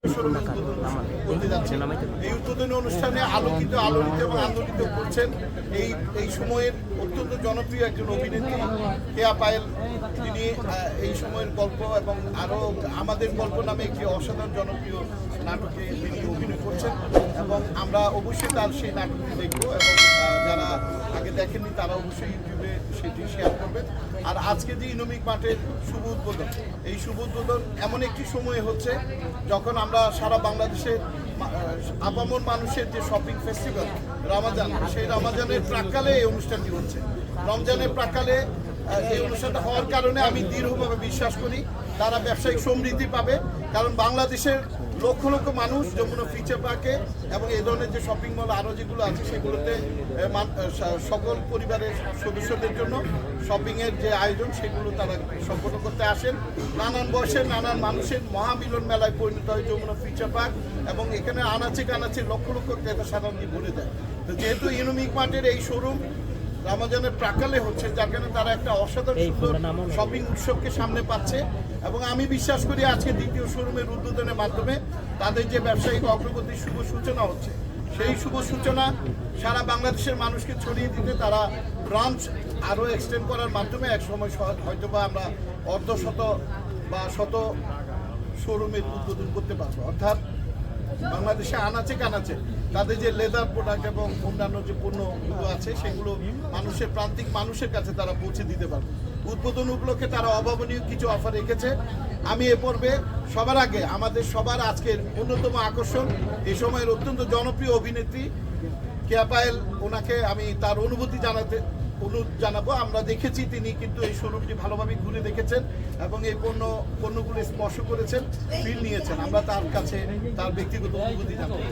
এই উদ্বোধনী অনুষ্ঠানে আলোকিত আলোড়িত এবং আন্দোলিত করছেন এই সময়ের অত্যন্ত জনপ্রিয় একজন অভিনেত্রী কেয়া পায়েল। তিনি এই সময়ের গল্প এবং আরও আমাদের গল্প নামে একটি অসাধারণ জনপ্রিয় নাটকে তিনি অভিনয় করছেন এবং আমরা অবশ্যই তার সেই নাটকটি দেখব এবং যারা আগে দেখেননি তারা অবশ্যই ইউটিউবে সেটি শেয়ার করবেন। আর আজকে যে ইনোমিক মাঠের শুভ উদ্বোধন, এই শুভ উদ্বোধন এমন একটি সময় হচ্ছে যখন আমরা সারা বাংলাদেশের আপামর মানুষের যে শপিং ফেস্টিভ্যাল রমজান, সেই রমজানের প্রাক্কালে এই অনুষ্ঠানটি হচ্ছে। রমজানের প্রাক্কালে এই অনুষ্ঠানটা হওয়ার কারণে আমি দৃঢ়ভাবে বিশ্বাস করি তারা ব্যবসায়িক সমৃদ্ধি পাবে, কারণ বাংলাদেশের লক্ষ লক্ষ মানুষ যমুনা ফিচার পার্কে এবং এই ধরনের যে শপিং মল আরও যেগুলো আছে সেগুলোতে সকল পরিবারের সদস্যদের জন্য শপিংয়ের যে আয়োজন সেগুলো তারা সম্পন্ন করতে আসেন। নানান বয়সের নানান মানুষের মহামিলন মেলায় পরিণত হয় যমুনা ফিচার পার্ক এবং এখানে আনাচে কানাচে লক্ষ লক্ষ ক্রেতা সাধারণ ভরে দেয়। তো যেহেতু ইনোমিক মার্টের এই শোরুম রমজানের প্রাকালে হচ্ছে, যার কারণে তারা একটা অসাধারণ সুন্দর শপিং উৎসবকে সামনে পাচ্ছে এবং আমি বিশ্বাস করি আজকে দ্বিতীয় শোরুমের উদ্বোধনের মাধ্যমে তাদের যে ব্যবসায়িক অগ্রগতির শুভ সূচনা হচ্ছে, সেই শুভ সূচনা সারা বাংলাদেশের মানুষকে ছড়িয়ে দিতে তারা ব্রাঞ্চ আরও এক্সটেন্ড করার মাধ্যমে একসময় হয়তোবা আমরা অর্ধশত বা শত শোরুমের উদ্বোধন করতে পারবো। অর্থাৎ বাংলাদেশে আনাচে কানাচে তাদের যে লেদার প্রোডাক্ট এবং অন্যান্য যে পণ্যগুলো আছে সেগুলো মানুষের প্রান্তিক মানুষের কাছে তারা পৌঁছে দিতে পারবে। উদ্বোধন উপলক্ষে তারা অভাবনীয় কিছু অফার রেখেছে। আমি এ পর্বে সবার আগে আমাদের সবার আজকের অন্যতম আকর্ষণ এই সময়ের অত্যন্ত জনপ্রিয় অভিনেত্রী কেয়া পায়েল, ওনাকে আমি তার অনুভূতি জানাবো। আমরা দেখেছি তিনি কিন্তু এই শোরুমটি ভালোভাবে ঘুরে দেখেছেন এবং এই পণ্যগুলো স্পর্শ করেছেন, ফিল নিয়েছেন। আমরা তার কাছে তার ব্যক্তিগত অনুভূতি জানাবো।